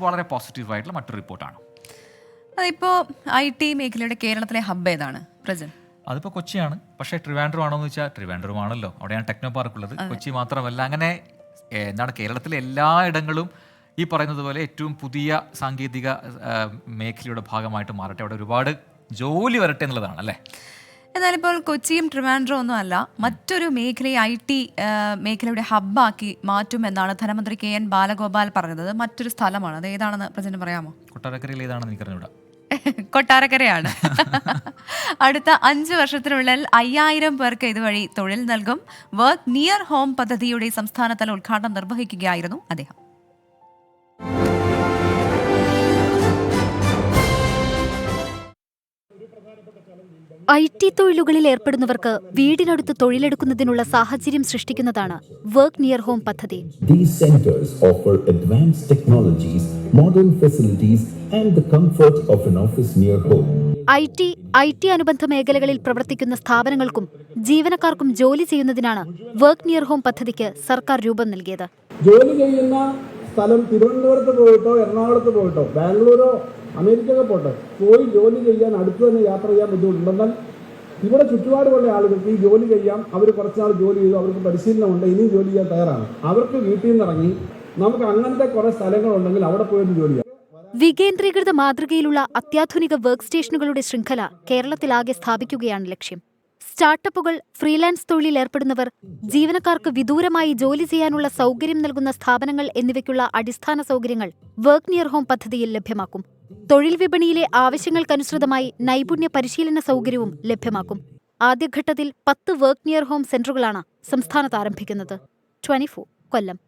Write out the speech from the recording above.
വളരെ പോസിറ്റീവായിട്ടുള്ള മറ്റൊരു റിപ്പോർട്ടാണ്. അതിപ്പോൾ IT മേഖലയുടെ കേരളത്തിലെ ഹബ്ബ് ഏതാണ് പ്രജൻ? അതിപ്പോൾ കൊച്ചിയാണ്. പക്ഷേ ട്രിവാൻഡ്രം ആണോ എന്ന് വെച്ചാൽ ട്രിവാൻഡ്രം ആണല്ലോ, അവിടെയാണ് ടെക്നോ പാർക്ക് ഉള്ളത്. കൊച്ചി മാത്രമല്ല, അങ്ങനെ എന്താണ് കേരളത്തിലെ എല്ലായിടങ്ങളും ഈ പറയുന്നത് പോലെ ഏറ്റവും പുതിയ സാങ്കേതിക മേഖലയുടെ ഭാഗമായിട്ട് മാറട്ടെ, അവിടെ ഒരുപാട് ജോലി വരട്ടെ എന്നുള്ളതാണ് അല്ലേ. എന്നാലിപ്പോൾ കൊച്ചിയും ട്രിവാൻഡ്രം ഒന്നും അല്ല, മറ്റൊരു മേഖലയെ IT മേഖലയുടെ ഹബ്ബാക്കി മാറ്റുമെന്നാണ് ധനമന്ത്രി KN ബാലഗോപാൽ പറഞ്ഞത്. മറ്റൊരു സ്ഥലമാണ്, അത് ഏതാണെന്ന് പ്രജന്റ് പറയാമോ? കൊട്ടാരക്കരയിൽ ഏതാണെന്ന് എനിക്കറിഞ്ഞൂടാ. കൊട്ടാരക്കരയാണ്. അടുത്ത 5 വർഷത്തിനുള്ളിൽ 5000 പേർക്ക് ഇതുവഴി തൊഴിൽ നൽകും. വർക്ക് നിയർ ഹോം പദ്ധതിയുടെ സംസ്ഥാനതല ഉദ്ഘാടനം നിർവഹിക്കുകയായിരുന്നു അദ്ദേഹം. IT തൊഴിലുകളിൽ ഏർപ്പെടുന്നവർക്ക് വീടിനടുത്ത് തൊഴിലെടുക്കുന്നതിനുള്ള സാഹചര്യം സൃഷ്ടിക്കുന്നതാണ് വർക്ക് നിയർ ഹോം പദ്ധതി. These centers offer advanced technologies, modern facilities and the comfort of an office near home. IT അനുബന്ധ മേഖലകളിൽ പ്രവർത്തിക്കുന്ന സ്ഥാപനങ്ങൾക്കും ജീവനക്കാർക്കും ജോലി ചെയ്യുന്നതിനാണ് വർക്ക് നിയർ ഹോം പദ്ധതിക്ക് സർക്കാർ രൂപം നൽകിയത്. ജോലി ചെയ്യുന്ന സ്ഥലം തിരുവനന്തപുരത്ത് പോയിട്ടോ എറണാകുളത്ത് പോയിട്ടോ ബാംഗ്ലൂരോ അമേരിക്കയൊക്കെ പോട്ടെ പോയി ജോലി ചെയ്യാൻ അടുത്ത് തന്നെ യാത്ര ചെയ്യാൻ ബുദ്ധിമുട്ടുണ്ടെന്നാൽ ഇവിടെ ചുറ്റുപാടുമുള്ള ആളുകൾക്ക് ഈ ജോലി ചെയ്യാം. അവർ കുറച്ചുനാൾ ജോലി ചെയ്തു, അവർക്ക് പരിശീലനമുണ്ട്, ഇനിയും ജോലി ചെയ്യാൻ തയ്യാറാണ്. അവർക്ക് വീട്ടിൽ നിന്ന് ഇറങ്ങി നമുക്ക് അങ്ങനത്തെ കുറേ സ്ഥലങ്ങളുണ്ടെങ്കിൽ അവിടെ പോയിട്ട് ജോലി ചെയ്യാം. വികേന്ദ്രീകൃത മാതൃകയിലുള്ള അത്യാധുനിക വർക്ക് സ്റ്റേഷനുകളുടെ ശൃംഖല കേരളത്തിലാകെ സ്ഥാപിക്കുകയാണ് ലക്ഷ്യം. സ്റ്റാർട്ടപ്പുകൾ, ഫ്രീലാൻസ് തൊഴിലിൽ ഏർപ്പെടുന്നവർ, ജീവനക്കാർക്ക് വിദൂരമായി ജോലി ചെയ്യാനുള്ള സൗകര്യം നൽകുന്ന സ്ഥാപനങ്ങൾ എന്നിവയ്ക്കുള്ള അടിസ്ഥാന സൗകര്യങ്ങൾ വർക്ക് നിയർ ഹോം പദ്ധതിയിൽ ലഭ്യമാക്കും. തൊഴിൽ വിപണിയിലെ ആവശ്യങ്ങൾക്കനുസൃതമായി നൈപുണ്യ പരിശീലന സൗകര്യവും ലഭ്യമാക്കും. ആദ്യഘട്ടത്തിൽ 10 വർക്ക് നിയർ ഹോം സെന്ററുകളാണ് സംസ്ഥാനത്ത് ആരംഭിക്കുന്നത്. 24 കൊല്ലം.